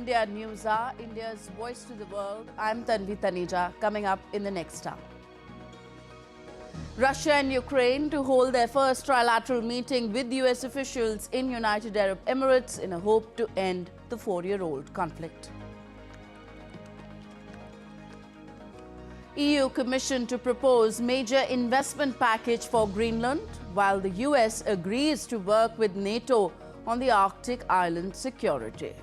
India News Hour, India's voice to the world. I'm Tanvi Taneja. Coming up in the next hour. Russia and Ukraine to hold their first trilateral meeting with US officials in United Arab Emirates in a hope to end the 4-year-old conflict. EU Commission to propose major investment package for Greenland, while the US agrees to work with NATO on the Arctic island security.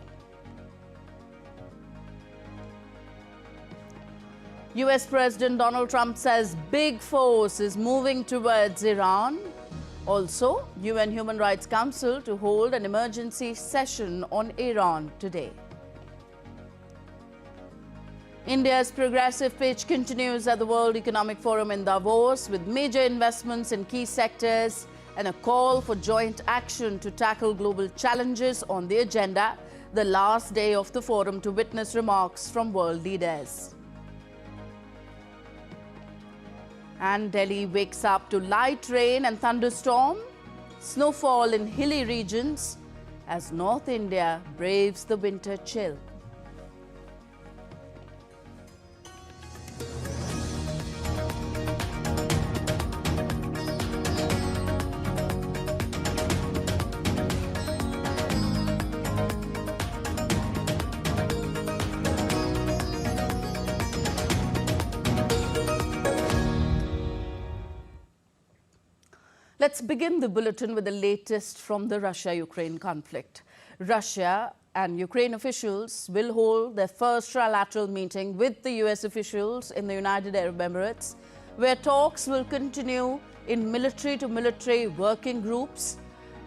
US President Donald Trump says big force is moving towards Iran. Also, UN Human Rights Council to hold an emergency session on Iran today. India's progressive pitch continues at the World Economic Forum in Davos with major investments in key sectors and a call for joint action to tackle global challenges on the agenda, the last day of the forum to witness remarks from world leaders. And Delhi wakes up to light rain and thunderstorm, snowfall in hilly regions as North India braves the winter chill. Let's begin the bulletin with the latest from the Russia-Ukraine conflict. Russia and Ukraine officials will hold their first trilateral meeting with the US officials in the United Arab Emirates, where talks will continue in military-to-military working groups.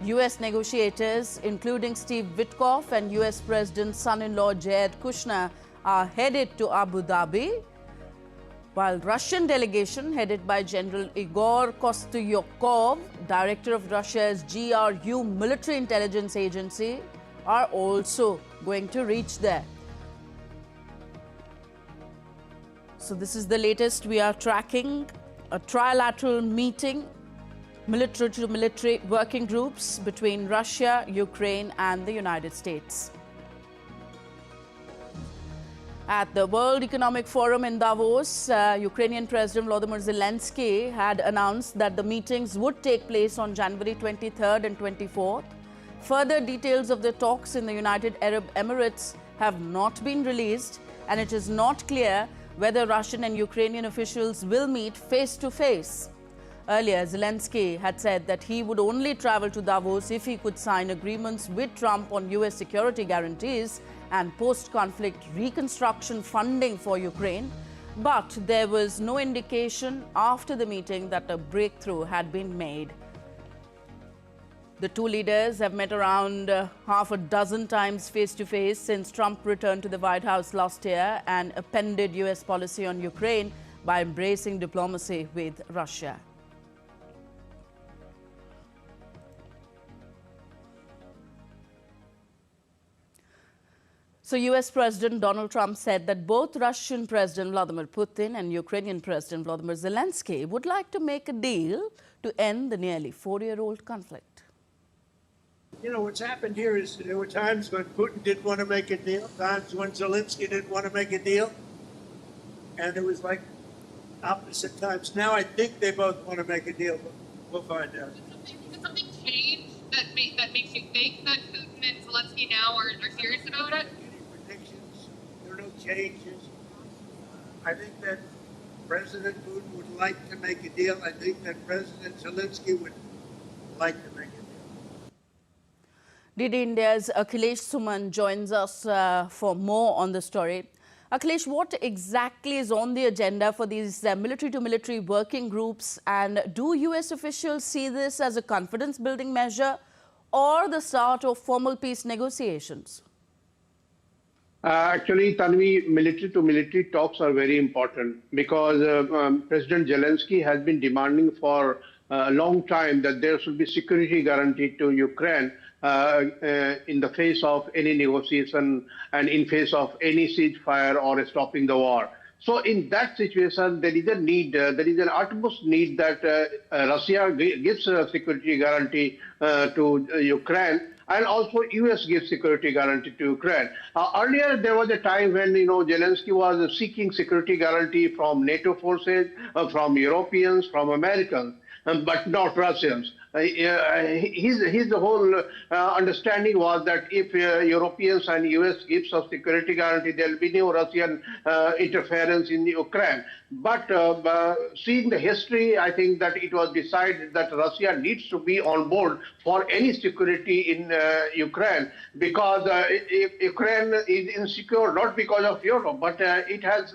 US negotiators, including Steve Witkoff and US President's son-in-law Jared Kushner, are headed to Abu Dhabi, while Russian delegation headed by General Igor Kostyukov, director of Russia's GRU military intelligence agency, are also going to reach there. So this is the latest we are tracking, a trilateral meeting, military to military working groups between Russia, Ukraine and the United States. At the World Economic Forum in Davos, Ukrainian President Volodymyr Zelensky had announced that the meetings would take place on January 23rd and 24th. Further details of the talks in the United Arab Emirates have not been released, and it is not clear whether Russian and Ukrainian officials will meet face-to-face. Earlier, Zelensky had said that he would only travel to Davos if he could sign agreements with Trump on US security guarantees and post-conflict reconstruction funding for Ukraine. But there was no indication after the meeting that a breakthrough had been made. The two leaders have met around half a dozen times face-to-face since Trump returned to the White House last year and appended US policy on Ukraine by embracing diplomacy with Russia. So US President Donald Trump said that both Russian President Vladimir Putin and Ukrainian President Volodymyr Zelensky would like to make a deal to end the nearly 4-year-old conflict. You know, what's happened here is there were times when Putin didn't want to make a deal, times when Zelensky didn't want to make a deal, and it was like opposite times. Now I think they both want to make a deal, but we'll find out. Did something change that makes you think that Putin and Zelensky now are serious about it? Predictions. There are no changes. I think that President Putin would like to make a deal. I think that President Zelensky would like to make a deal. DD India's Akhilesh Suman joins us for more on the story. Akhilesh, what exactly is on the agenda for these military-to-military working groups, and do US officials see this as a confidence-building measure or the start of formal peace negotiations? Actually, Tanvi, military-to-military talks are very important because President Zelensky has been demanding for a long time that there should be security guaranteed to Ukraine in the face of any negotiation and in face of any ceasefire or stopping the war. So in that situation, there is a need, there is an utmost need that Russia gives a security guarantee to Ukraine, and also US gives security guarantee to Ukraine. Earlier, there was a time when Zelensky was seeking security guarantee from NATO forces, from Europeans, from Americans, but not Russians. His whole understanding was that if Europeans and US gives us security guarantee, there will be no Russian interference in Ukraine. But seeing the history, I think that it was decided that Russia needs to be on board for any security in Ukraine, because Ukraine is insecure not because of Europe, but it has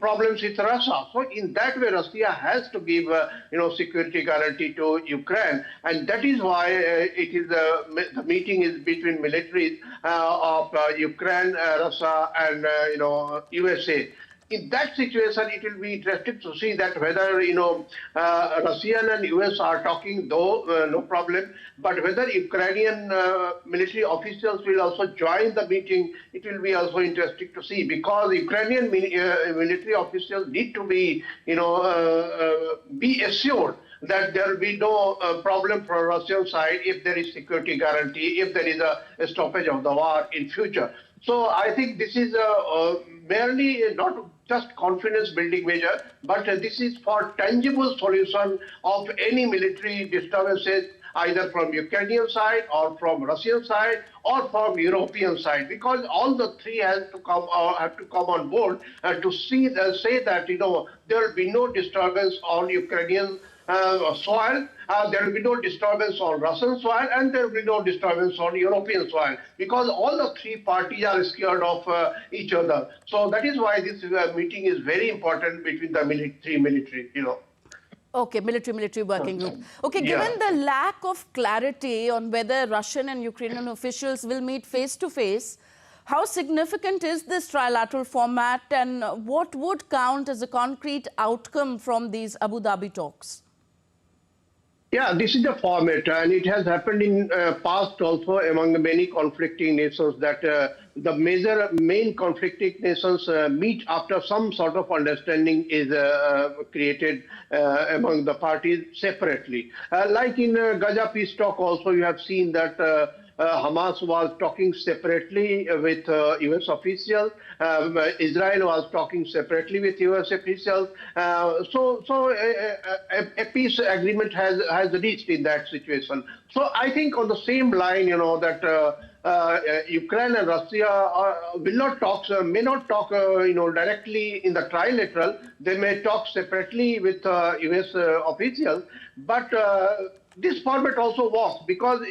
problems with Russia. So in that way, Russia has to give security guarantee to Ukraine, and that is why it is the meeting is between militaries of Ukraine, Russia, and USA. In that situation, it will be interesting to see that whether Russian and US are talking, though no problem, but whether Ukrainian military officials will also join the meeting, it will be also interesting to see, because Ukrainian military officials need to be assured that there will be no problem for Russian side if there is security guarantee, if there is a stoppage of the war in future. So I think this is merely not just confidence building measure, but this is for tangible solution of any military disturbances, either from Ukrainian side or from Russian side or from European side, because all the three have to come on board to say that there will be no disturbance on Ukrainian soil, there will be no disturbance on Russian soil, and there will be no disturbance on European soil, because all the three parties are scared of each other. So that is why this meeting is very important between the military. Okay, military working group. Okay, given the lack of clarity on whether Russian and Ukrainian officials will meet face to face, how significant is this trilateral format, and what would count as a concrete outcome from these Abu Dhabi talks? Yeah, this is the format, and it has happened in past also among the many conflicting nations, that the main conflicting nations meet after some sort of understanding is created among the parties separately. Like in Gaza peace talk also, you have seen that Hamas was talking separately with US officials. Israel was talking separately with US officials. So a peace agreement has reached in that situation. So I think on the same line, that Ukraine and Russia will not talk, may not talk, directly in the trilateral. They may talk separately with US officials, but this format also works because,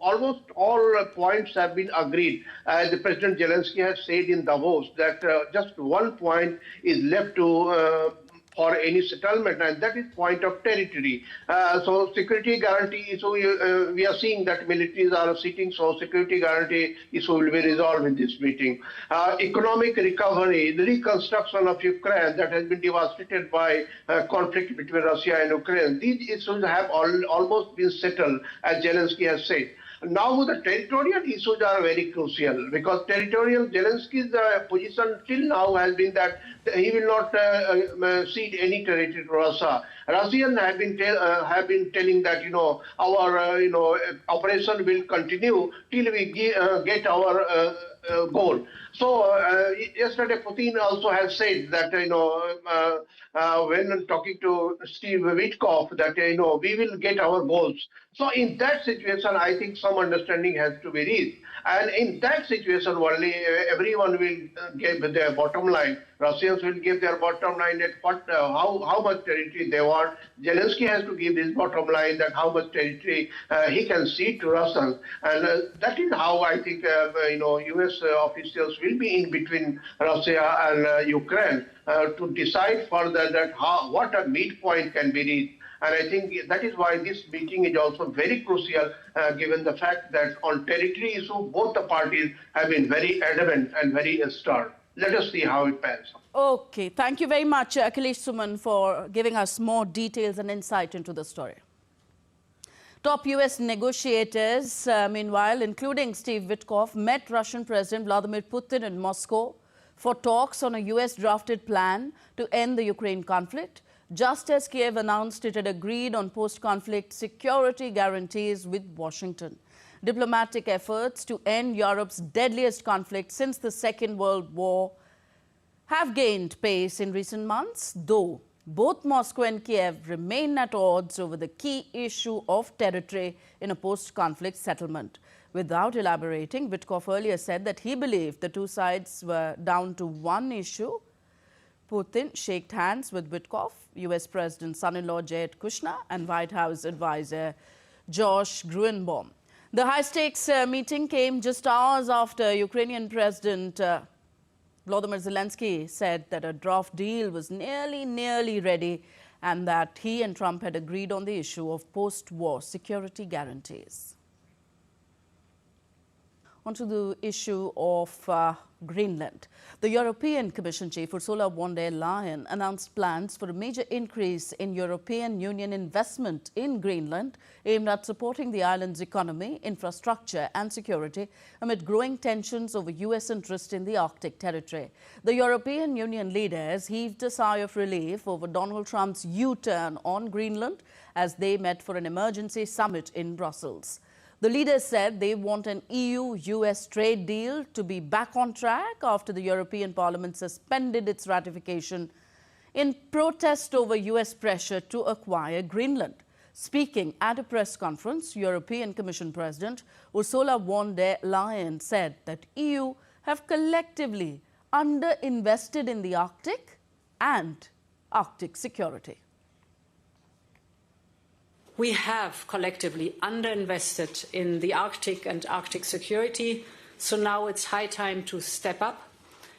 almost all points have been agreed. As President Zelensky has said in Davos, that just one point is left to for any settlement, and that is point of territory. So security guarantee issue, we are seeing that militaries are sitting, so security guarantee issue will be resolved in this meeting. Economic recovery, the reconstruction of Ukraine that has been devastated by conflict between Russia and Ukraine, these issues have almost been settled, as Zelensky has said. Now the territorial issues are very crucial, because Zelensky's position till now has been that he will not cede any territory to Russia. Russians have been telling that our operation will continue till we get our goal. So yesterday Putin also has said that when talking to Steve Witkoff that we will get our goals. So in that situation, I think some understanding has to be reached. And in that situation, only everyone will give their bottom line. Russians will give their bottom line at how much territory they want. Zelensky has to give his bottom line, that how much territory he can cede to Russians. And that is how I think US officials will be in between Russia and Ukraine to decide further that what a midpoint can be reached. And I think that is why this meeting is also very crucial, given the fact that on territory issue, both the parties have been very adamant and very stern. Let us see how it pans out. Okay, thank you very much, Akhilesh Suman, for giving us more details and insight into the story. Top US negotiators, meanwhile, including Steve Witkoff, met Russian President Vladimir Putin in Moscow for talks on a US-drafted plan to end the Ukraine conflict, just as Kiev announced it had agreed on post-conflict security guarantees with Washington. Diplomatic efforts to end Europe's deadliest conflict since the Second World War have gained pace in recent months, though both Moscow and Kiev remain at odds over the key issue of territory in a post-conflict settlement. Without elaborating, Witkoff earlier said that he believed the two sides were down to one issue. Putin shook hands with Witkoff, US President's son-in-law Jared Kushner, and White House advisor Josh Gruenbaum. The high-stakes meeting came just hours after Ukrainian President Volodymyr Zelensky said that a draft deal was nearly ready and that he and Trump had agreed on the issue of post-war security guarantees. On to the issue of Greenland. The European Commission chief Ursula von der Leyen announced plans for a major increase in European Union investment in Greenland aimed at supporting the island's economy, infrastructure and security amid growing tensions over US interest in the Arctic territory. The European Union leaders heaved a sigh of relief over Donald Trump's U-turn on Greenland as they met for an emergency summit in Brussels. The leaders said they want an EU-US trade deal to be back on track after the European Parliament suspended its ratification in protest over US pressure to acquire Greenland. Speaking at a press conference, European Commission President Ursula von der Leyen said that EU have collectively underinvested in the Arctic and Arctic security. We have collectively underinvested in the Arctic and Arctic security, so now it's high time to step up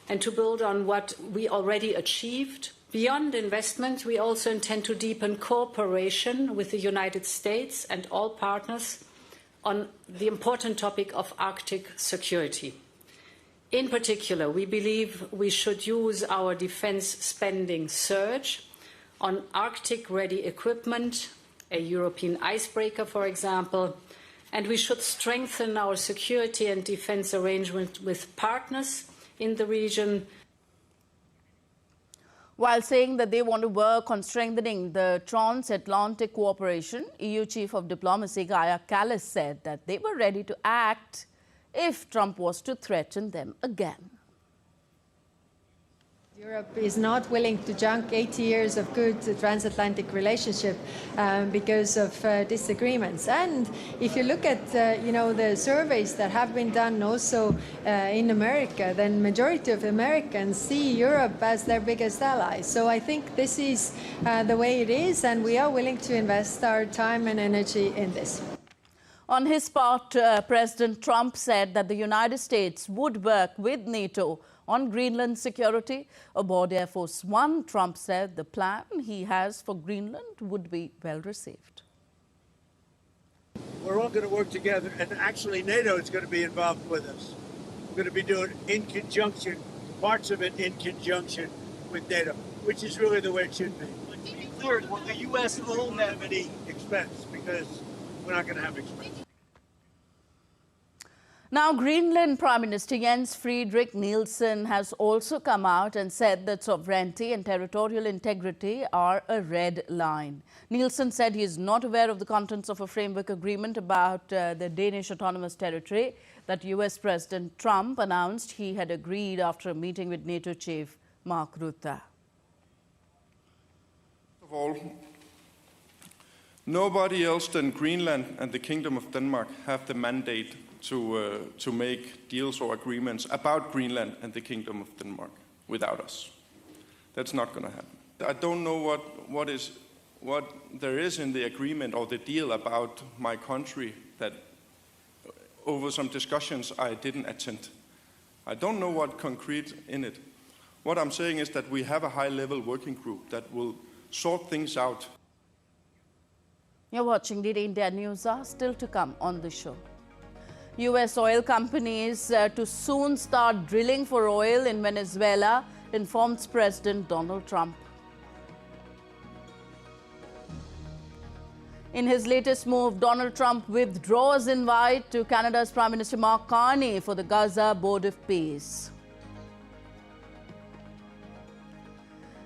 and to build on what we already achieved. Beyond investment, we also intend to deepen cooperation with the United States and all partners on the important topic of Arctic security. In particular, we believe we should use our defense spending surge on Arctic-ready equipment, a European icebreaker, for example, and we should strengthen our security and defense arrangement with partners in the region. While saying that they want to work on strengthening the transatlantic cooperation, EU Chief of Diplomacy Kaja Kallas said that they were ready to act if Trump was to threaten them again. Europe is not willing to junk 80 years of good transatlantic relationship because of disagreements. And if you look at the surveys that have been done also in America, then majority of Americans see Europe as their biggest ally. So I think this is the way it is, and we are willing to invest our time and energy in this. On his part, President Trump said that the United States would work with NATO on Greenland security aboard Air Force One. Trump said the plan he has for Greenland would be well received. We're all going to work together, and actually NATO is going to be involved with us. We're going to be doing in conjunction, parts of it in conjunction with NATO, which is really the way it should be. To be clear, will the U.S. own that? Have any expense, because we're not going to have expense. Now, Greenland Prime Minister Jens Frederik Nielsen has also come out and said that sovereignty and territorial integrity are a red line. Nielsen said he is not aware of the contents of a framework agreement about the Danish autonomous territory that US President Trump announced he had agreed after a meeting with NATO chief Mark Rutte. First of all, nobody else than Greenland and the Kingdom of Denmark have the mandate to make deals or agreements about Greenland and the Kingdom of Denmark without us. That's not going to happen. I don't know what there is in the agreement or the deal about my country that over some discussions I didn't attend. I don't know what concrete in it. What I'm saying is that we have a high-level working group that will sort things out. You're watching DD India News are still to come on the show. US oil companies to soon start drilling for oil in Venezuela, informs President Donald Trump. In his latest move, Donald Trump withdraws invite to Canada's Prime Minister Mark Carney for the Gaza Board of Peace.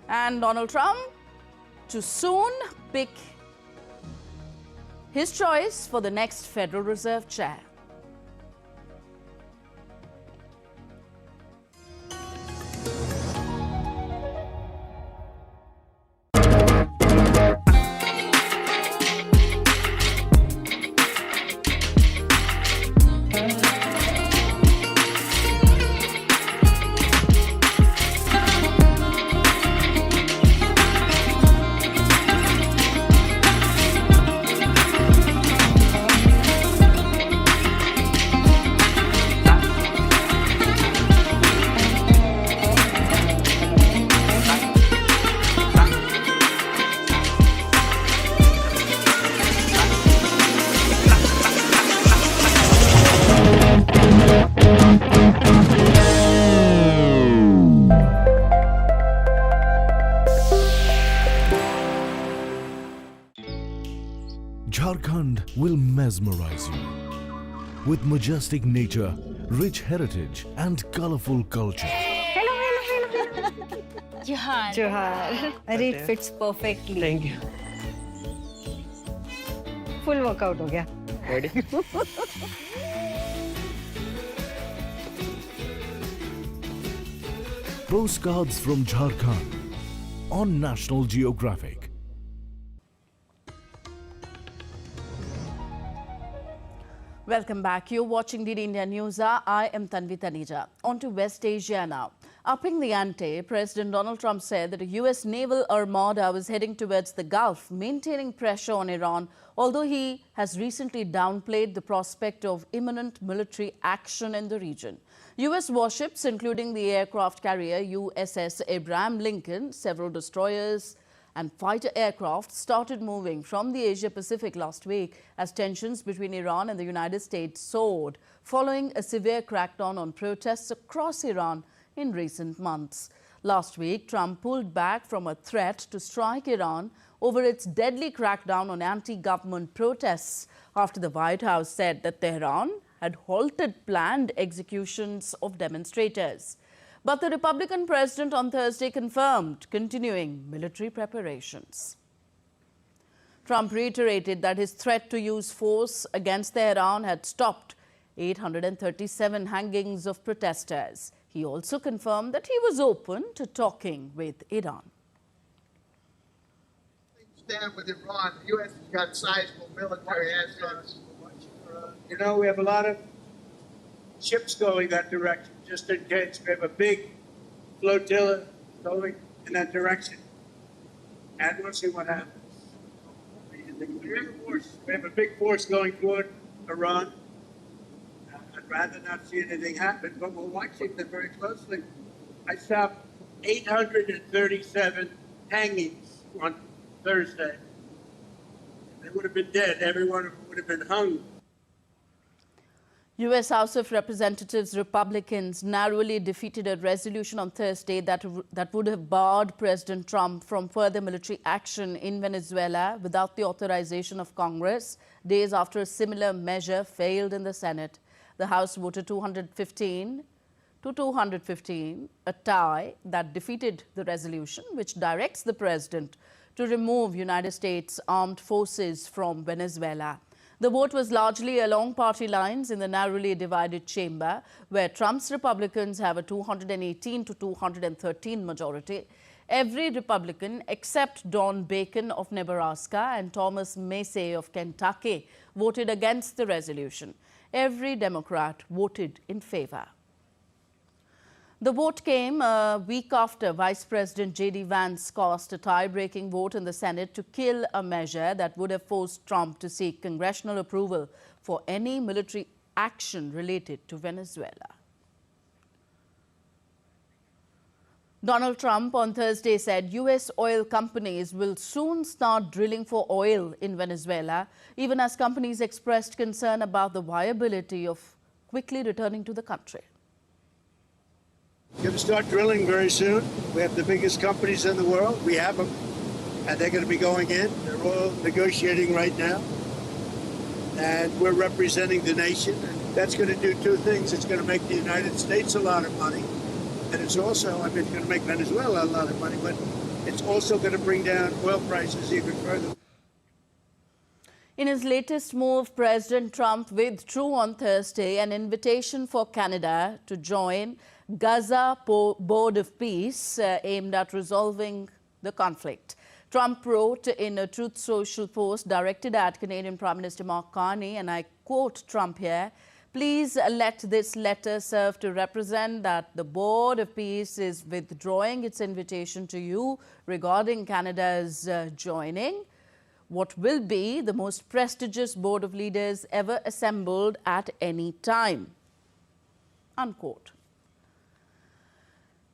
And Donald Trump to soon pick his choice for the next Federal Reserve chair. Jharkhand will mesmerize you with majestic nature, rich heritage and colorful culture. Johar. अरे it fits perfectly. Thank you. Full workout हो गया. Ready? Postcards from Jharkhand on National Geographic. Welcome back. You're watching DD India News. I am Tanvi Taneja. On to West Asia now. Upping the ante, President Donald Trump said that a U.S. naval armada was heading towards the Gulf, maintaining pressure on Iran, although he has recently downplayed the prospect of imminent military action in the region. U.S. warships, including the aircraft carrier USS Abraham Lincoln, several destroyers and fighter aircraft started moving from the Asia-Pacific last week as tensions between Iran and the United States soared following a severe crackdown on protests across Iran in recent months. Last week, Trump pulled back from a threat to strike Iran over its deadly crackdown on anti-government protests after the White House said that Tehran had halted planned executions of demonstrators. But the Republican president on Thursday confirmed continuing military preparations. Trump reiterated that his threat to use force against Tehran had stopped 837 hangings of protesters. He also confirmed that he was open to talking with Iran. Stand with Iran. The U.S. has got sizable military assets. You know, we have a lot of ships going that direction, just in case. We have a big flotilla going in that direction. And we'll see what happens. We have a big force going toward Iran. I'd rather not see anything happen, but we're watching them very closely. I stopped 837 hangings on Thursday. They would have been dead. Every one of them would have been hung. U.S. House of Representatives Republicans narrowly defeated a resolution on Thursday that would have barred President Trump from further military action in Venezuela without the authorization of Congress, days after a similar measure failed in the Senate. The House voted 215 to 215, a tie that defeated the resolution, which directs the president to remove United States armed forces from Venezuela. The vote was largely along party lines in the narrowly divided chamber, where Trump's Republicans have a 218 to 213 majority. Every Republican except Don Bacon of Nebraska and Thomas Massey of Kentucky voted against the resolution. Every Democrat voted in favor. The vote came a week after Vice President J.D. Vance cast a tie-breaking vote in the Senate to kill a measure that would have forced Trump to seek congressional approval for any military action related to Venezuela. Donald Trump on Thursday said U.S. oil companies will soon start drilling for oil in Venezuela, even as companies expressed concern about the viability of quickly returning to the country. We're going to start drilling very soon. We have the biggest companies in the world. We have them, and they're going to be going in. They're all negotiating right now, and we're representing the nation. And that's going to do two things. It's going to make the United States a lot of money, and it's also, I mean, it's going to make Venezuela a lot of money, but it's also going to bring down oil prices even further. In his latest move, President Trump withdrew on Thursday an invitation for Canada to join Gaza Board of Peace aimed at resolving the conflict. Trump wrote in a Truth Social post directed at Canadian Prime Minister Mark Carney, and I quote Trump here, "Please let this letter serve to represent that the Board of Peace is withdrawing its invitation to you regarding Canada's joining what will be the most prestigious board of leaders ever assembled at any time." Unquote.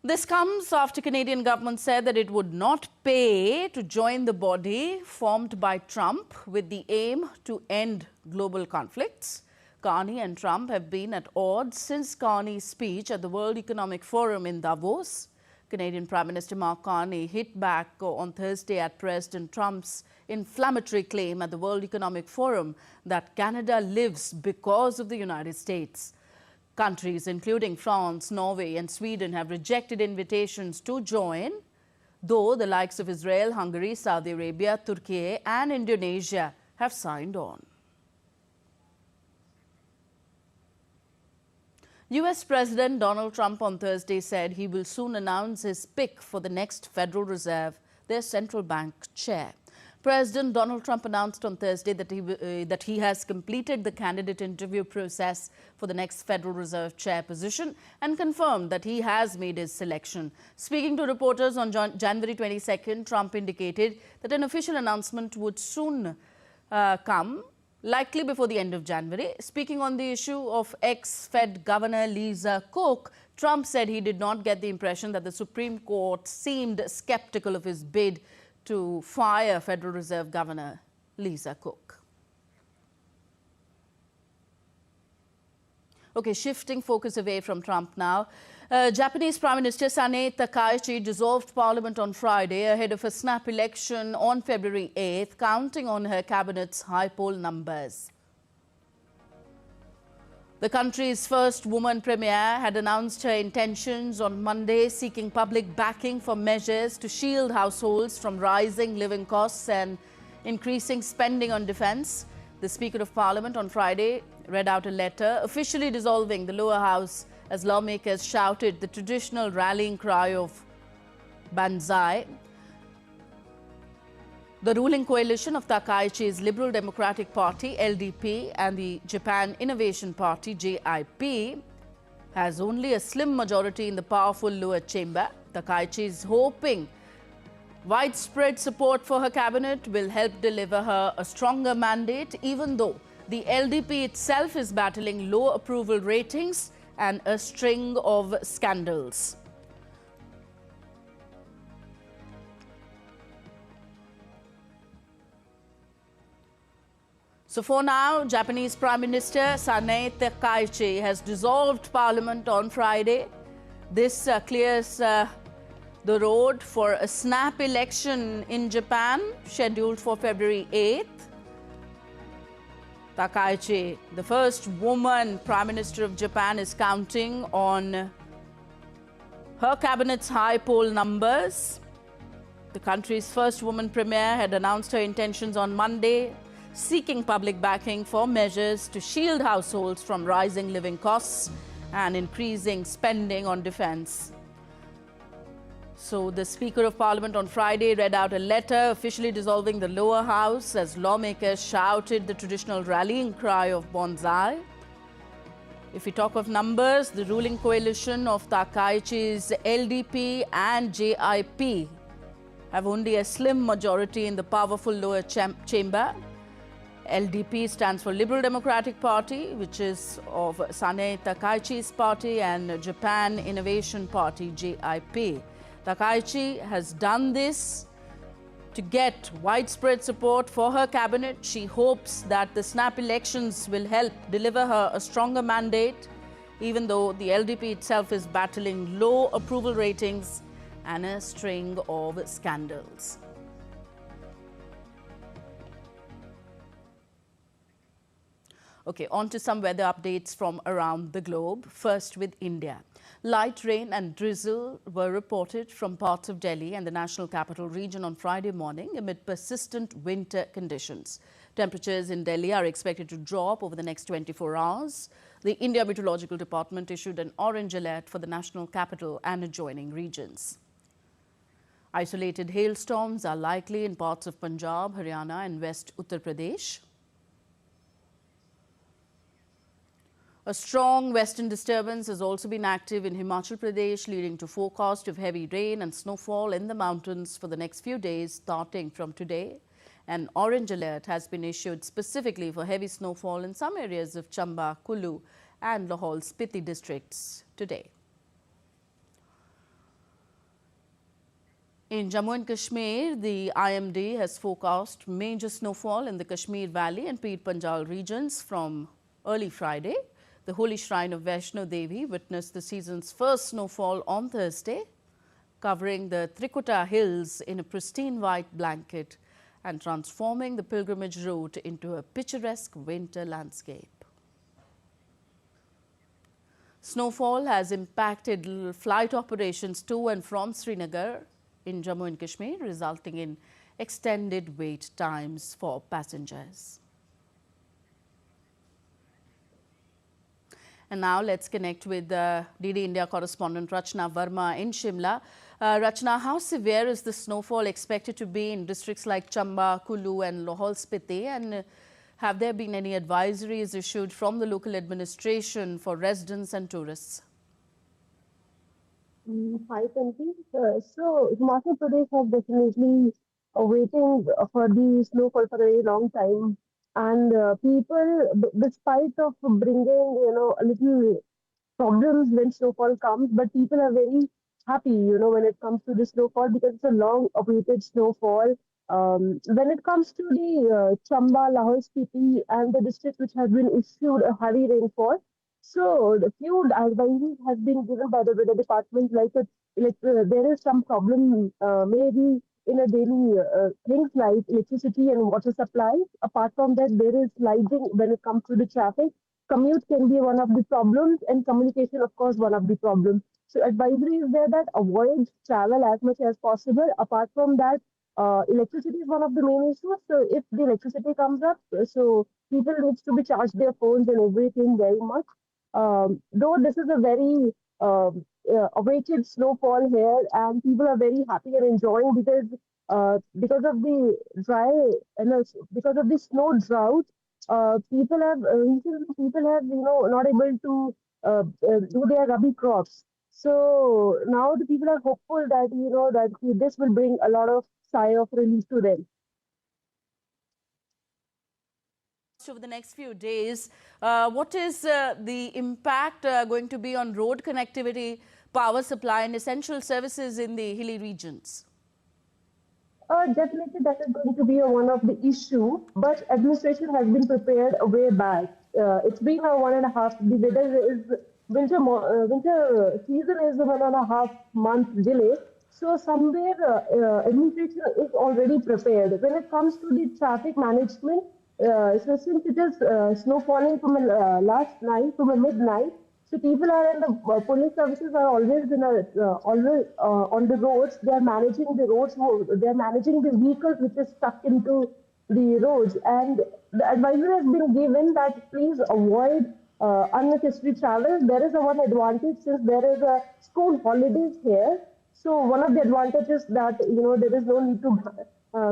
This comes after Canadian government said that it would not pay to join the body formed by Trump with the aim to end global conflicts. Carney and Trump have been at odds since Carney's speech at the World Economic Forum in Davos. Canadian Prime Minister Mark Carney hit back on Thursday at President Trump's inflammatory claim at the World Economic Forum that Canada lives because of the United States. Countries including France, Norway and Sweden have rejected invitations to join, though the likes of Israel, Hungary, Saudi Arabia, Turkey and Indonesia have signed on. US President Donald Trump on Thursday said he will soon announce his pick for the next Federal Reserve, their central bank chair. President Donald Trump announced on Thursday that he has completed the candidate interview process for the next Federal Reserve chair position and confirmed that he has made his selection. Speaking to reporters on January 22nd, Trump indicated that an official announcement would soon come, likely before the end of January. Speaking on the issue of ex-Fed Governor Lisa Cook, Trump said he did not get the impression that the Supreme Court seemed skeptical of his bid to fire Federal Reserve Governor Lisa Cook. Okay, shifting focus away from Trump now. Japanese Prime Minister Sanae Takaichi dissolved Parliament on Friday ahead of a snap election on February 8th, counting on her cabinet's high poll numbers. The country's first woman premier had announced her intentions on Monday, seeking public backing for measures to shield households from rising living costs and increasing spending on defense. The Speaker of Parliament on Friday read out a letter officially dissolving the lower house as lawmakers shouted the traditional rallying cry of Banzai. The ruling coalition of Takaichi's Liberal Democratic Party, LDP, and the Japan Innovation Party, JIP, has only a slim majority in the powerful lower chamber. Takaichi is hoping widespread support for her cabinet will help deliver her a stronger mandate, even though the LDP itself is battling low approval ratings and a string of scandals. So for now, Japanese Prime Minister Sanae Takaichi has dissolved Parliament on Friday. This clears the road for a snap election in Japan, scheduled for February 8th. Takaichi, the first woman Prime Minister of Japan, is counting on her cabinet's high poll numbers. The country's first woman premier had announced her intentions on Monday, seeking public backing for measures to shield households from rising living costs and increasing spending on defense. So the Speaker of Parliament on Friday read out a letter officially dissolving the lower house as lawmakers shouted the traditional rallying cry of Banzai. If we talk of numbers, the ruling coalition of Takaichi's LDP and JIP have only a slim majority in the powerful lower chamber. LDP stands for Liberal Democratic Party, which is of Sanae Takaichi's party, and Japan Innovation Party, JIP. Takaichi has done this to get widespread support for her cabinet. She hopes that the snap elections will help deliver her a stronger mandate, even though the LDP itself is battling low approval ratings and a string of scandals. Okay, on to some weather updates from around the globe. First with India. Light rain and drizzle were reported from parts of Delhi and the national capital region on Friday morning amid persistent winter conditions. Temperatures in Delhi are expected to drop over the next 24 hours. The India Meteorological Department issued an orange alert for the national capital and adjoining regions. Isolated hailstorms are likely in parts of Punjab, Haryana and West Uttar Pradesh. A strong western disturbance has also been active in Himachal Pradesh, leading to forecast of heavy rain and snowfall in the mountains for the next few days starting from today. An orange alert has been issued specifically for heavy snowfall in some areas of Chamba, Kullu and Lahaul Spiti districts today. In Jammu and Kashmir, the IMD has forecast major snowfall in the Kashmir Valley and Pir Panjal regions from early Friday. The holy shrine of Vaishno Devi witnessed the season's first snowfall on Thursday, covering the Trikuta hills in a pristine white blanket and transforming the pilgrimage route into a picturesque winter landscape. Snowfall has impacted flight operations to and from Srinagar in Jammu and Kashmir, resulting in extended wait times for passengers. And now let's connect with DD India correspondent Rachna Verma in Shimla. Rachna, how severe is the snowfall expected to be in districts like Chamba, Kullu and Lahaul Spiti? And have there been any advisories issued from the local administration for residents and tourists? Hi, Tanvi. So, Himachal Pradesh has definitely waiting for the snowfall for a very long time. And people, despite of bringing, a little problems when snowfall comes, but people are very happy, when it comes to the snowfall because it's a long-awaited snowfall. When it comes to the Chamba, Lahaul Spiti and the district which has been issued a heavy rainfall, so the few advisories has been given by the weather department, there is some problem maybe in a daily things like electricity and water supply. Apart from that, there is lighting when it comes to the traffic. Commute can be one of the problems and communication, of course, one of the problems. So advisory is there that avoid travel as much as possible. Apart from that, electricity is one of the main issues. So if the electricity comes up, so people needs to be charged their phones and everything very much. Though this is a very awaited snowfall here, and people are very happy and enjoying because of the because of the snow drought. People have not able to do their rabi crops. So now the people are hopeful that that this will bring a lot of sigh of relief to them. Over the next few days, what is the impact going to be on road connectivity, power supply and essential services in the hilly regions? Definitely that is going to be one of the issue, but administration has been prepared way back. It's been a 1.5, the weather is winter season is a 1.5 month delay. So somewhere administration is already prepared. When it comes to the traffic management, so since it is snow falling from last night, from midnight, so people are in the police services are always always on the roads. They are managing the roads. They are managing the vehicles which is stuck into the roads. And the advisory has been given that please avoid unnecessary travel. There is one advantage since there is a school holidays here. So one of the advantages that there is no need to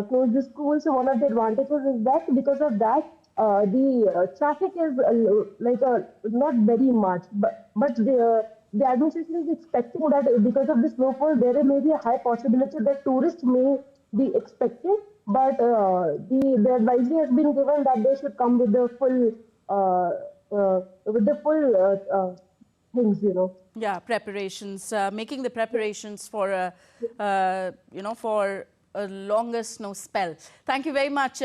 close the school. So one of the advantages is that because of that, the traffic is not very much, but the administration is expecting that because of the snowfall, there may be a high possibility that tourists may be expected. But the advisory has been given that they should come with the full things, Yeah, preparations, making the preparations for for a longer snow spell. Thank you very much,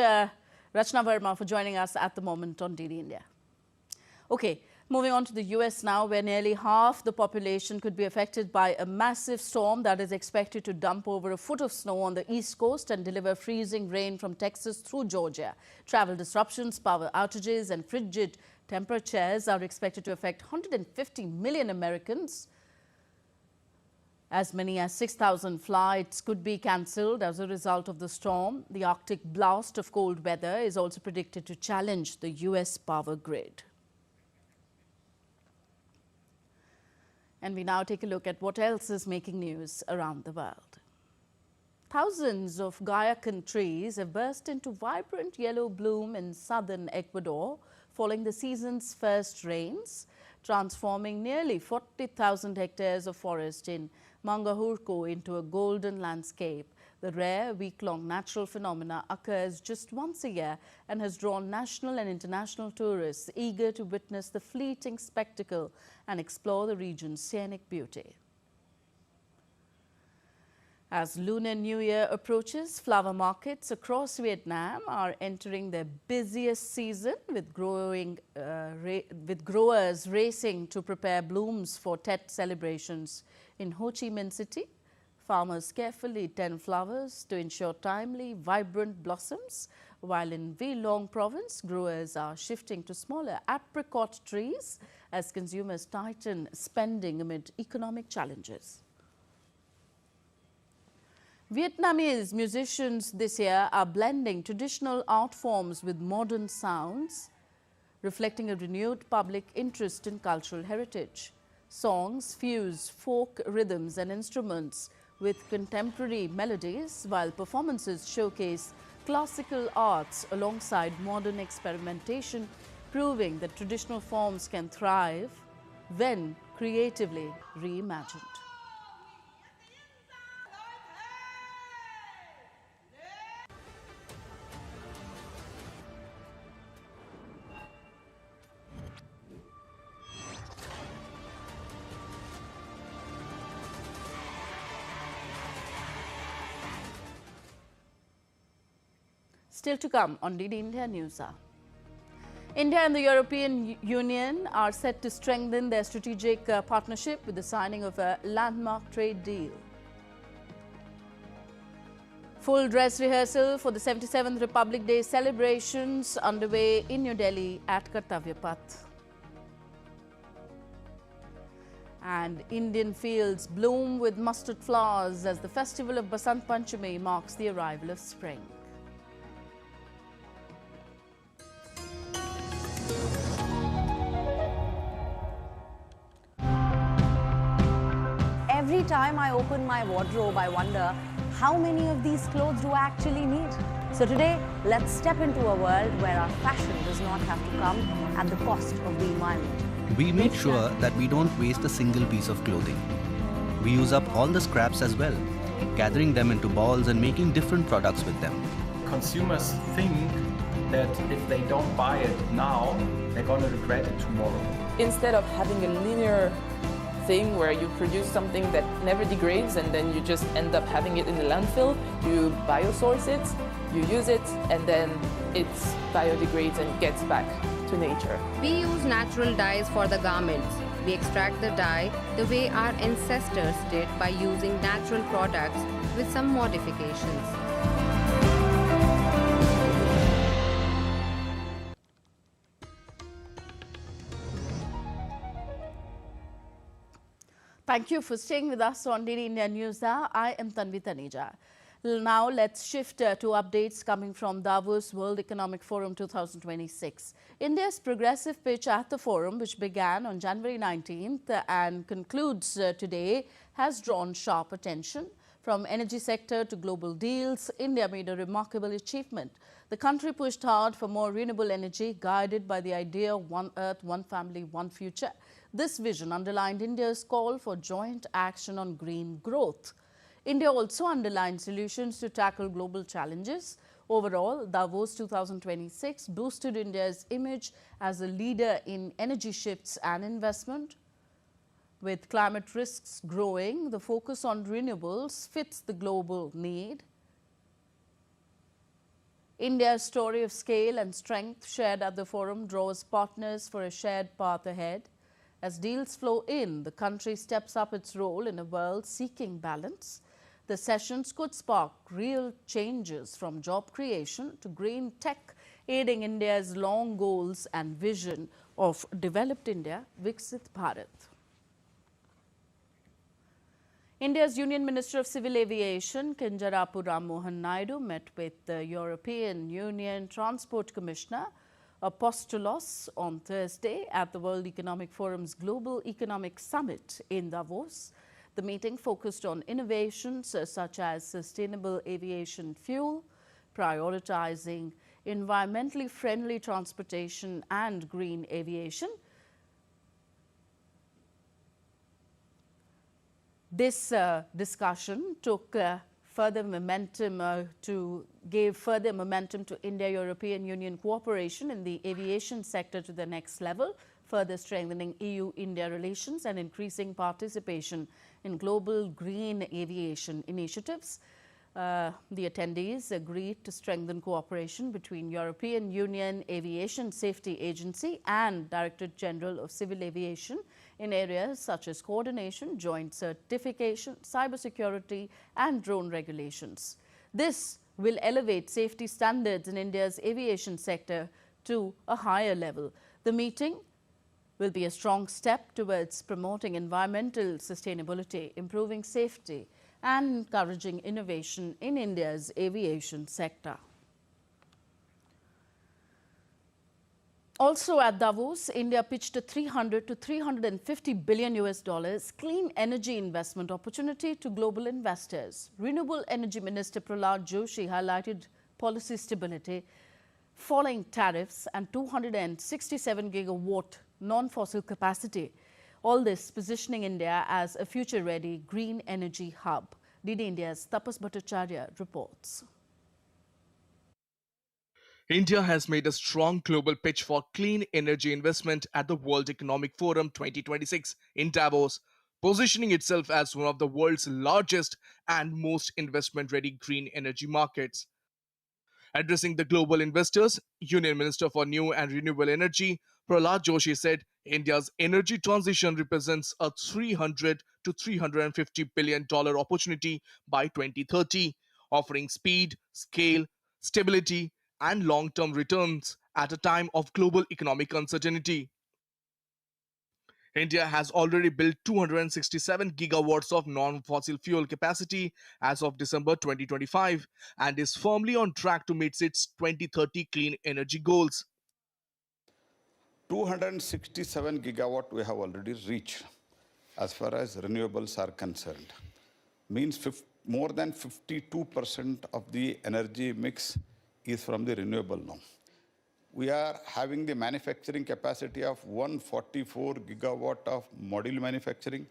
Rachna Verma, for joining us at the moment on DD India. Okay, Moving on to the US now, where nearly half the population could be affected by a massive storm that is expected to dump over a foot of snow on the East Coast and deliver freezing rain from Texas through Georgia. Travel disruptions, power outages and frigid temperatures are expected to affect 150 million Americans. As many as 6,000 flights could be cancelled as a result of the storm. The Arctic blast of cold weather is also predicted to challenge the US power grid. And we now take a look at what else is making news around the world. Thousands of guaiacan trees have burst into vibrant yellow bloom in southern Ecuador following the season's first rains, transforming nearly 40,000 hectares of forest in Mangahurco into a golden landscape. The rare week-long natural phenomena occurs just once a year and has drawn national and international tourists eager to witness the fleeting spectacle and explore the region's scenic beauty. As Lunar New Year approaches, flower markets across Vietnam are entering their busiest season with growers racing to prepare blooms for Tet celebrations. In Ho Chi Minh City, farmers carefully tend flowers to ensure timely, vibrant blossoms, while in Vi Long province, growers are shifting to smaller apricot trees as consumers tighten spending amid economic challenges. Vietnamese musicians this year are blending traditional art forms with modern sounds, reflecting a renewed public interest in cultural heritage. Songs fuse folk rhythms and instruments with contemporary melodies, while performances showcase classical arts alongside modern experimentation, proving that traditional forms can thrive when creatively reimagined. Still to come on DD India News Hour. India and the European Union are set to strengthen their strategic partnership with the signing of a landmark trade deal. Full dress rehearsal for the 77th Republic Day celebrations underway in New Delhi at Kartavya Path. And Indian fields bloom with mustard flowers as the festival of Basant Panchami marks the arrival of spring. Every time I open my wardrobe, I wonder how many of these clothes do I actually need? So today, let's step into a world where our fashion does not have to come at the cost of the environment. We make sure that we don't waste a single piece of clothing. We use up all the scraps as well, gathering them into balls and making different products with them. Consumers think that if they don't buy it now, they're going to regret it tomorrow. Instead of having a linear thing where you produce something that never degrades and then you just end up having it in the landfill, you biosource it, you use it, and then it biodegrades and gets back to nature. We use natural dyes for the garments. We extract the dye the way our ancestors did by using natural products with some modifications. Thank you for staying with us on DD India News Hour. I am Tanvi Taneja. Now let's shift to updates coming from Davos World Economic Forum 2026. India's progressive pitch at the forum, which began on January 19th and concludes today, has drawn sharp attention. From energy sector to global deals, India made a remarkable achievement. The country pushed hard for more renewable energy, guided by the idea of one Earth, one family, one future. This vision underlined India's call for joint action on green growth. India also underlined solutions to tackle global challenges. Overall, Davos 2026 boosted India's image as a leader in energy shifts and investment. With climate risks growing, the focus on renewables fits the global need. India's story of scale and strength shared at the forum draws partners for a shared path ahead. As deals flow in, the country steps up its role in a world seeking balance. The sessions could spark real changes from job creation to green tech, aiding India's long goals and vision of Developed India, Viksit Bharat. India's Union Minister of Civil Aviation, Khajuraho Ram Mohan Naidu, met with the European Union Transport Commissioner, Apostolos, on Thursday at the World Economic Forum's Global Economic Summit in Davos. The meeting focused on innovations such as sustainable aviation fuel, prioritizing environmentally friendly transportation and green aviation. This discussion took further momentum gave further momentum to India-European Union cooperation in the aviation sector to the next level, further strengthening EU-India relations and increasing participation in global green aviation initiatives. The attendees agreed to strengthen cooperation between European Union Aviation Safety Agency and Directorate General of Civil Aviation in areas such as coordination, joint certification, cybersecurity and drone regulations. This will elevate safety standards in India's aviation sector to a higher level. The meeting will be a strong step towards promoting environmental sustainability, improving safety and encouraging innovation in India's aviation sector. Also at Davos, India pitched a $300 to $350 billion clean energy investment opportunity to global investors. Renewable Energy Minister Prasar Joshi highlighted policy stability, falling tariffs and 267 gigawatt non-fossil capacity. All this positioning India as a future-ready green energy hub. DD India's Tapas Bhattacharya reports. India has made a strong global pitch for clean energy investment at the World Economic Forum 2026 in Davos, positioning itself as one of the world's largest and most investment-ready green energy markets. Addressing the global investors, Union Minister for New and Renewable Energy, Prasar Joshi said India's energy transition represents a $300 to $350 billion opportunity by 2030, offering speed, scale, stability, and long-term returns at a time of global economic uncertainty. India has already built 267 gigawatts of non-fossil fuel capacity as of December 2025 and is firmly on track to meet its 2030 clean energy goals. 267 gigawatt we have already reached as far as renewables are concerned. Means more than 52% of the energy mix is from the renewable now. We are having the manufacturing capacity of 144 gigawatt of module manufacturing,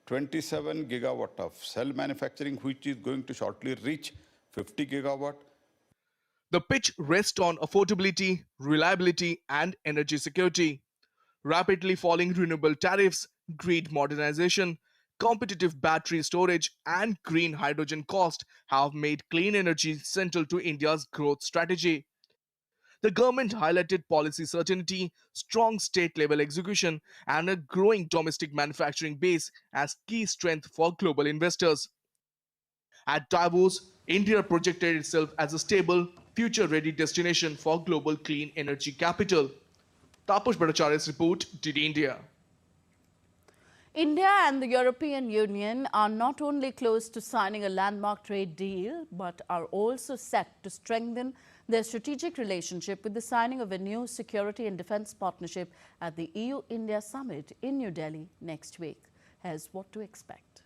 27 gigawatt of cell manufacturing, which is going to shortly reach 50 gigawatt. The pitch rests on affordability, reliability, and energy security. Rapidly falling renewable tariffs, grid modernization, competitive battery storage, and green hydrogen cost have made clean energy central to India's growth strategy. The government highlighted policy certainty, strong state-level execution, and a growing domestic manufacturing base as key strength for global investors. At Davos, India projected itself as a stable, future-ready destination for global clean energy capital. Tapas Bhattacharya's report, DD India. India and the European Union are not only close to signing a landmark trade deal, but are also set to strengthen their strategic relationship with the signing of a new security and defense partnership at the EU-India summit in New Delhi next week. Here's what to expect.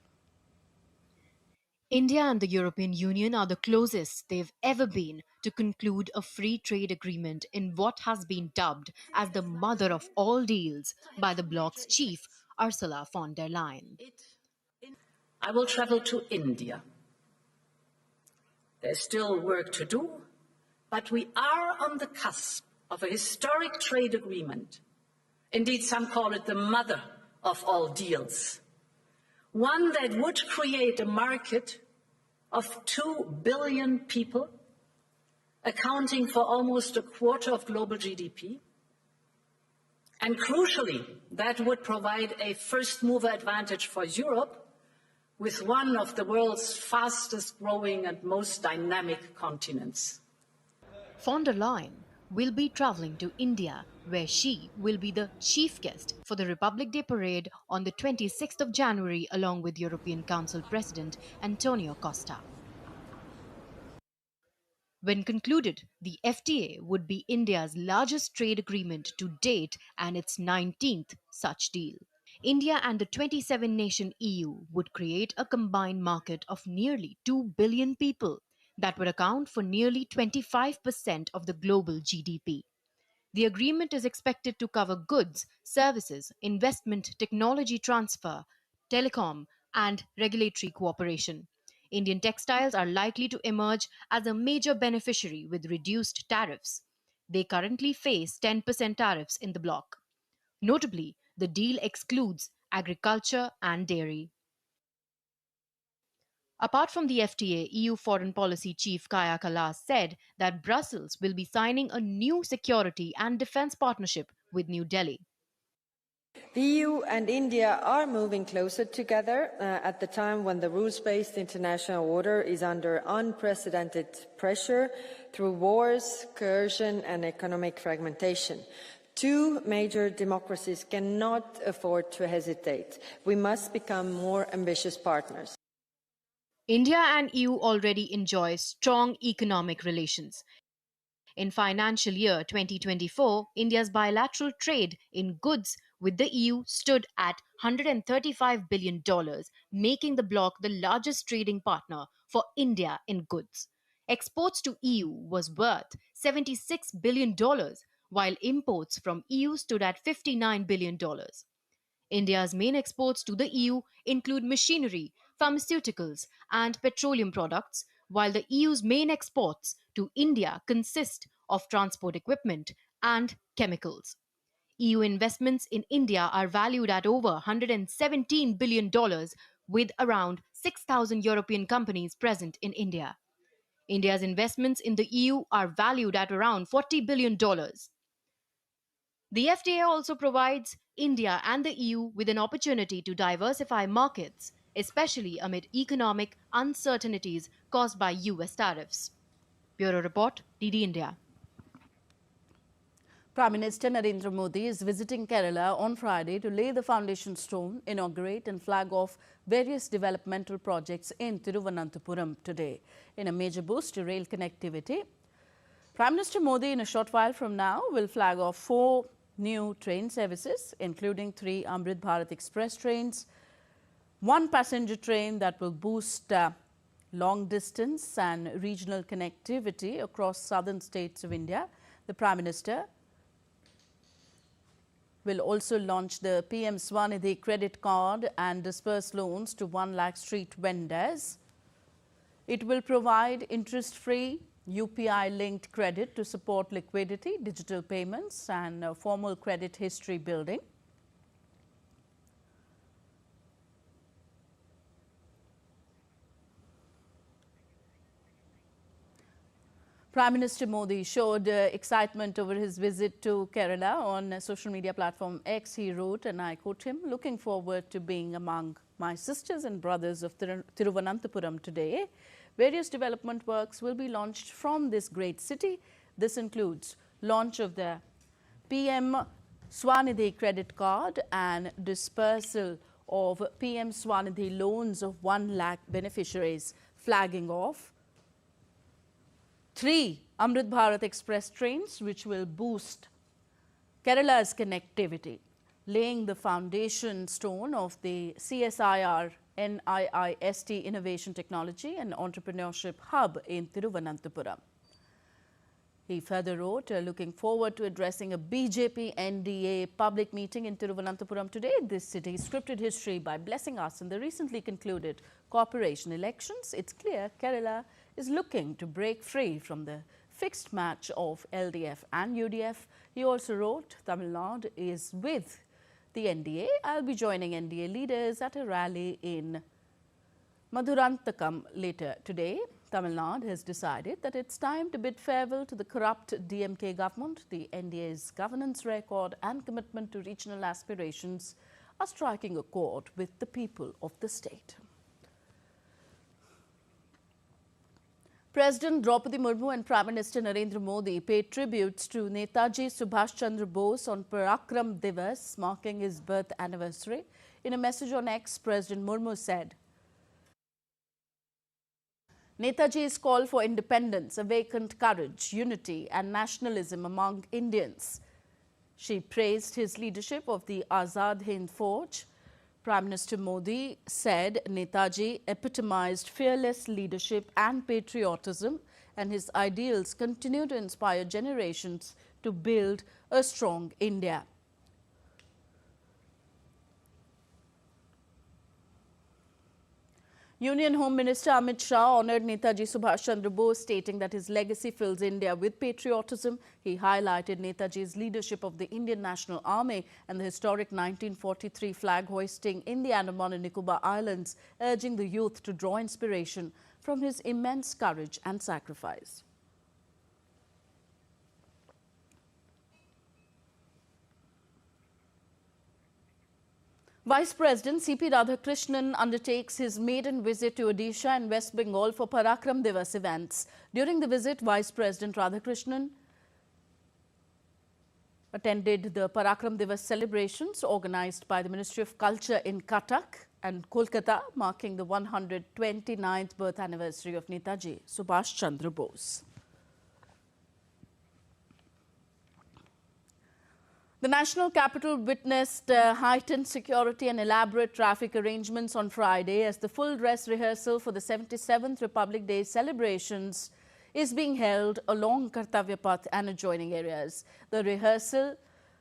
India and the European Union are the closest they've ever been to conclude a free trade agreement in what has been dubbed as the mother of all deals by the bloc's chief, Ursula von der Leyen. I will travel to India. There's still work to do, but we are on the cusp of a historic trade agreement. Indeed, some call it the mother of all deals. One that would create a market of 2 billion people accounting for almost a quarter of global GDP. And crucially, that would provide a first mover advantage for Europe with one of the world's fastest growing and most dynamic continents. Von der Leyen will be traveling to India, where she will be the chief guest for the Republic Day parade on the 26th of January, along with European Council President Antonio Costa. When concluded, the FTA would be India's largest trade agreement to date and its 19th such deal. India and the 27-nation EU would create a combined market of nearly 2 billion people that would account for nearly 25% of the global GDP. The agreement is expected to cover goods, services, investment, technology transfer, telecom, and regulatory cooperation. Indian textiles are likely to emerge as a major beneficiary with reduced tariffs. They currently face 10% tariffs in the bloc. Notably, the deal excludes agriculture and dairy. Apart from the FTA, EU Foreign Policy Chief Kaja Kallas said that Brussels will be signing a new security and defense partnership with New Delhi. The EU and India are moving closer together at the time when the rules-based international order is under unprecedented pressure through wars, coercion and economic fragmentation. Two major democracies cannot afford to hesitate. We must become more ambitious partners. India and EU already enjoy strong economic relations. In financial year 2024, India's bilateral trade in goods with the EU stood at $135 billion, making the bloc the largest trading partner for India in goods. Exports to EU was worth $76 billion, while imports from EU stood at $59 billion. India's main exports to the EU include machinery, pharmaceuticals, and petroleum products, while the EU's main exports to India consist of transport equipment and chemicals. EU investments in India are valued at over $117 billion, with around 6,000 European companies present in India. India's investments in the EU are valued at around $40 billion. The FTA also provides India and the EU with an opportunity to diversify markets, especially amid economic uncertainties caused by US tariffs. Bureau Report, DD India. Prime Minister Narendra Modi is visiting Kerala on Friday to lay the foundation stone, inaugurate and flag off various developmental projects in Thiruvananthapuram today. In a major boost to rail connectivity, Prime Minister Modi in a short while from now will flag off 4 new train services, including 3 Amrit Bharat Express trains, 1 passenger train that will boost long distance and regional connectivity across southern states of India. The Prime Minister will also launch the PM Swanidhi credit card and disperse loans to 1 lakh street vendors. It will provide interest-free UPI-linked credit to support liquidity, digital payments and formal credit history building. Prime Minister Modi showed excitement over his visit to Kerala on social media platform X. He wrote, and I quote him, "Looking forward to being among my sisters and brothers of Thiruvananthapuram today. Various development works will be launched from this great city. This includes launch of the PM Swanidhi credit card and dispersal of PM Swanidhi loans of 1 lakh beneficiaries, flagging off 3 Amrit Bharat Express trains, which will boost Kerala's connectivity, laying the foundation stone of the CSIR NIIST Innovation Technology and Entrepreneurship Hub in Thiruvananthapuram." He further wrote, "Looking forward to addressing a BJP NDA public meeting in Thiruvananthapuram today. This city scripted history by blessing us in the recently concluded corporation elections. It's clear Kerala is looking to break free from the fixed match of LDF and UDF." He also wrote, "Tamil Nadu is with the NDA. I'll be joining NDA leaders at a rally in Maduranthakam later today." Tamil Nadu has decided that it's time to bid farewell to the corrupt DMK government. The NDA's governance record and commitment to regional aspirations are striking a chord with the people of the state. President Draupadi Murmu and Prime Minister Narendra Modi paid tributes to Netaji Subhash Chandra Bose on Parakram Diwas, marking his birth anniversary. In a message on X, President Murmu said, Netaji's call for independence awakened courage, unity and nationalism among Indians. She praised his leadership of the Azad Hind Fauj. Prime Minister Modi said Netaji epitomized fearless leadership and patriotism, and his ideals continue to inspire generations to build a strong India. Union Home Minister Amit Shah honoured Netaji Subhash Chandra Bose, stating that his legacy fills India with patriotism. He highlighted Netaji's leadership of the Indian National Army and the historic 1943 flag hoisting in the Andaman and Nicobar Islands, urging the youth to draw inspiration from his immense courage and sacrifice. Vice President C.P. Radhakrishnan undertakes his maiden visit to Odisha and West Bengal for Parakram Diwas events. During the visit, Vice President Radhakrishnan attended the Parakram Diwas celebrations organized by the Ministry of Culture in Cuttack and Kolkata, marking the 129th birth anniversary of Netaji Subhash Chandra Bose. The national capital witnessed heightened security and elaborate traffic arrangements on Friday as the full dress rehearsal for the 77th Republic Day celebrations is being held along Kartavya Path and adjoining areas. The rehearsal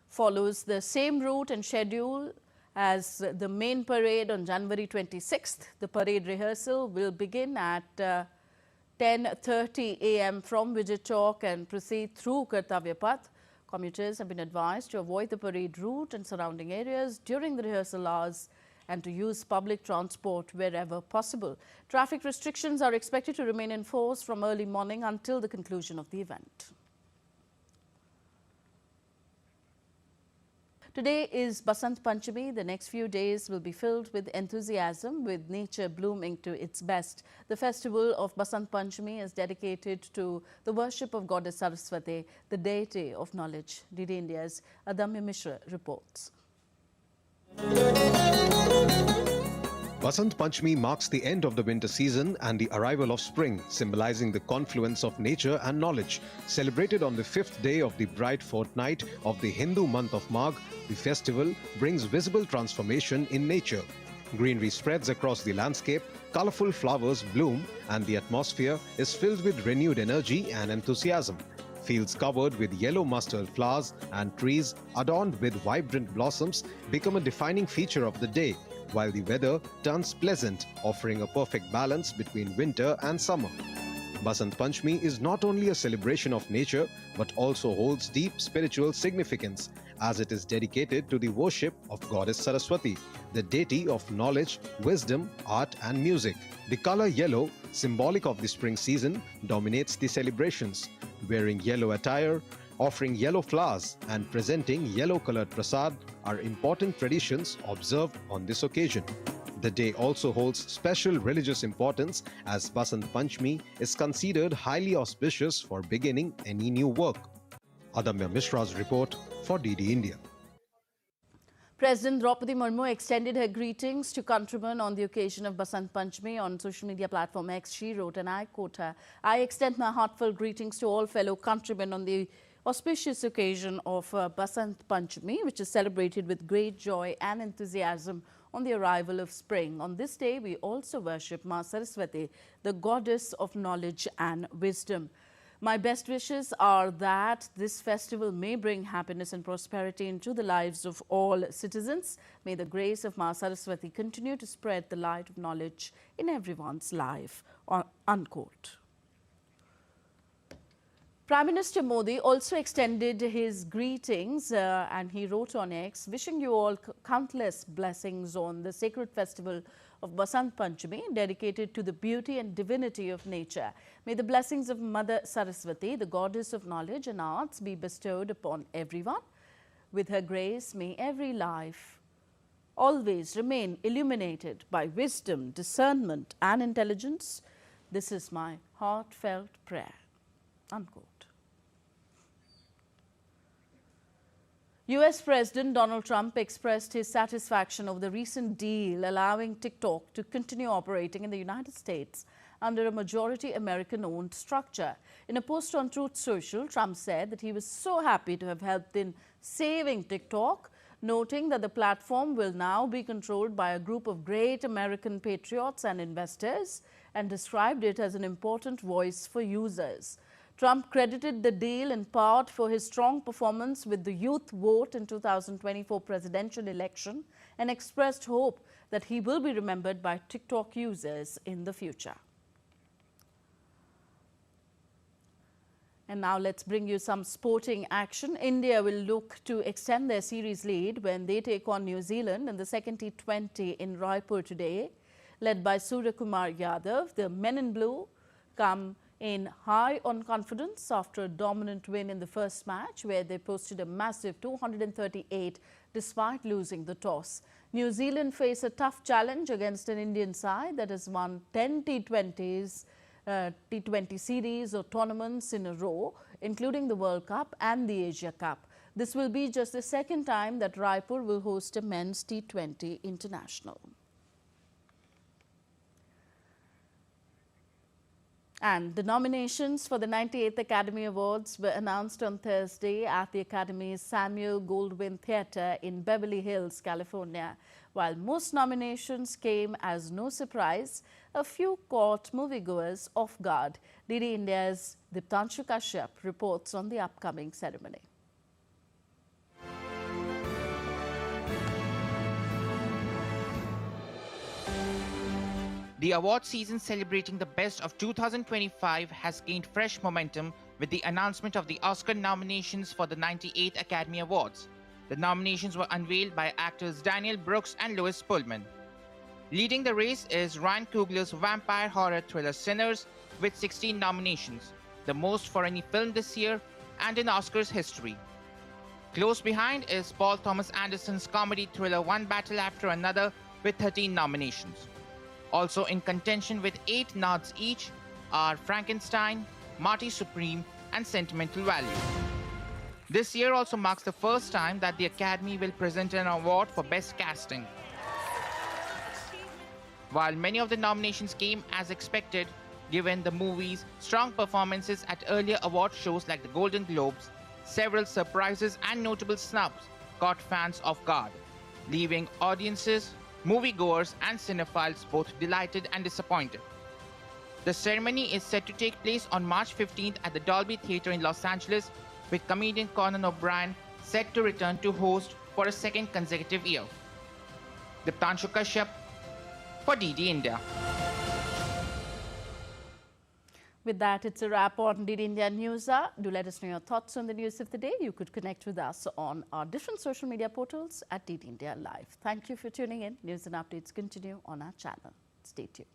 follows the same route and schedule as the main parade on January 26th. The parade rehearsal will begin at 10:30 a.m. from Vijay Chowk and proceed through Kartavya Path. Commuters have been advised to avoid the parade route and surrounding areas during the rehearsal hours and to use public transport wherever possible. Traffic restrictions are expected to remain in force from early morning until the conclusion of the event. Today is Basant Panchami. The next few days will be filled with enthusiasm, with nature blooming to its best. The festival of Basant Panchami is dedicated to the worship of Goddess Saraswati, the deity of knowledge. DD India's Adamya Mishra reports. Basant Panchami marks the end of the winter season and the arrival of spring, symbolizing the confluence of nature and knowledge. Celebrated on the 5th day of the bright fortnight of the Hindu month of Magh, the festival brings visible transformation in nature. Greenery spreads across the landscape, colorful flowers bloom, and the atmosphere is filled with renewed energy and enthusiasm. Fields covered with yellow mustard flowers and trees adorned with vibrant blossoms become a defining feature of the day, while the weather turns pleasant, offering a perfect balance between winter and summer. Basant Panchami is not only a celebration of nature, but also holds deep spiritual significance, as it is dedicated to the worship of Goddess Saraswati, the deity of knowledge, wisdom, art and music. The color yellow, symbolic of the spring season, dominates the celebrations. Wearing yellow attire, offering yellow flowers and presenting yellow-colored prasad are important traditions observed on this occasion. The day also holds special religious importance as Basant Panchami is considered highly auspicious for beginning any new work. Adamya Mishra's report for DD India. President Draupadi Murmu extended her greetings to countrymen on the occasion of Basant Panchami. On social media platform X, she wrote, and I quote her, "I extend my heartfelt greetings to all fellow countrymen on the auspicious occasion of Basant Panchami, which is celebrated with great joy and enthusiasm on the arrival of spring. On this day, we also worship Ma Saraswati, the goddess of knowledge and wisdom. My best wishes are that this festival may bring happiness and prosperity into the lives of all citizens. May the grace of Ma Saraswati continue to spread the light of knowledge in everyone's life." Unquote. Prime Minister Modi also extended his greetings and he wrote on X, "Wishing you all countless blessings on the sacred festival of Basant Panchami, dedicated to the beauty and divinity of nature. May the blessings of Mother Saraswati, the goddess of knowledge and arts, be bestowed upon everyone. With her grace, may every life always remain illuminated by wisdom, discernment and intelligence. This is my heartfelt prayer." Unquote. US President Donald Trump expressed his satisfaction over the recent deal allowing TikTok to continue operating in the United States under a majority American-owned structure. In a post on Truth Social, Trump said that he was so happy to have helped in saving TikTok, noting that the platform will now be controlled by a group of great American patriots and investors, and described it as an important voice for users. Trump credited the deal in part for his strong performance with the youth vote in 2024 presidential election and expressed hope that he will be remembered by TikTok users in the future. And now let's bring you some sporting action. India will look to extend their series lead when they take on New Zealand in the second T20 in Raipur today. Led by Surya Kumar Yadav, the men in blue come in high on confidence after a dominant win in the first match, where they posted a massive 238 despite losing the toss. New Zealand face a tough challenge against an Indian side that has won 10 T20 series or tournaments in a row, including the World Cup and the Asia Cup. This will be just the second time that Raipur will host a men's T20 international. And the nominations for the 98th Academy Awards were announced on Thursday at the Academy's Samuel Goldwyn Theatre in Beverly Hills, California. While most nominations came as no surprise, a few caught moviegoers off guard. DD India's Diptanshu Kashyap reports on the upcoming ceremony. The award season celebrating the best of 2025 has gained fresh momentum with the announcement of the Oscar nominations for the 98th Academy Awards. The nominations were unveiled by actors Daniel Brooks and Louis Pullman. Leading the race is Ryan Coogler's vampire horror thriller Sinners with 16 nominations, the most for any film this year and in Oscars history. Close behind is Paul Thomas Anderson's comedy thriller One Battle After Another with 13 nominations. Also in contention with 8 nods each are Frankenstein, Marty Supreme, and Sentimental Value. This year also marks the first time that the Academy will present an award for Best Casting. While many of the nominations came as expected, given the movie's strong performances at earlier award shows like the Golden Globes, several surprises and notable snubs caught fans off guard, leaving audiences, moviegoers and cinephiles both delighted and disappointed. The ceremony is set to take place on March 15th at the Dolby Theatre in Los Angeles, with comedian Conan O'Brien set to return to host for a second consecutive year. Diptanshu Kashyap for DD India. With that, it's a wrap on DD India News Hour. Do let us know your thoughts on the news of the day. You could connect with us on our different social media portals at DD India Live. Thank you for tuning in. News and updates continue on our channel. Stay tuned.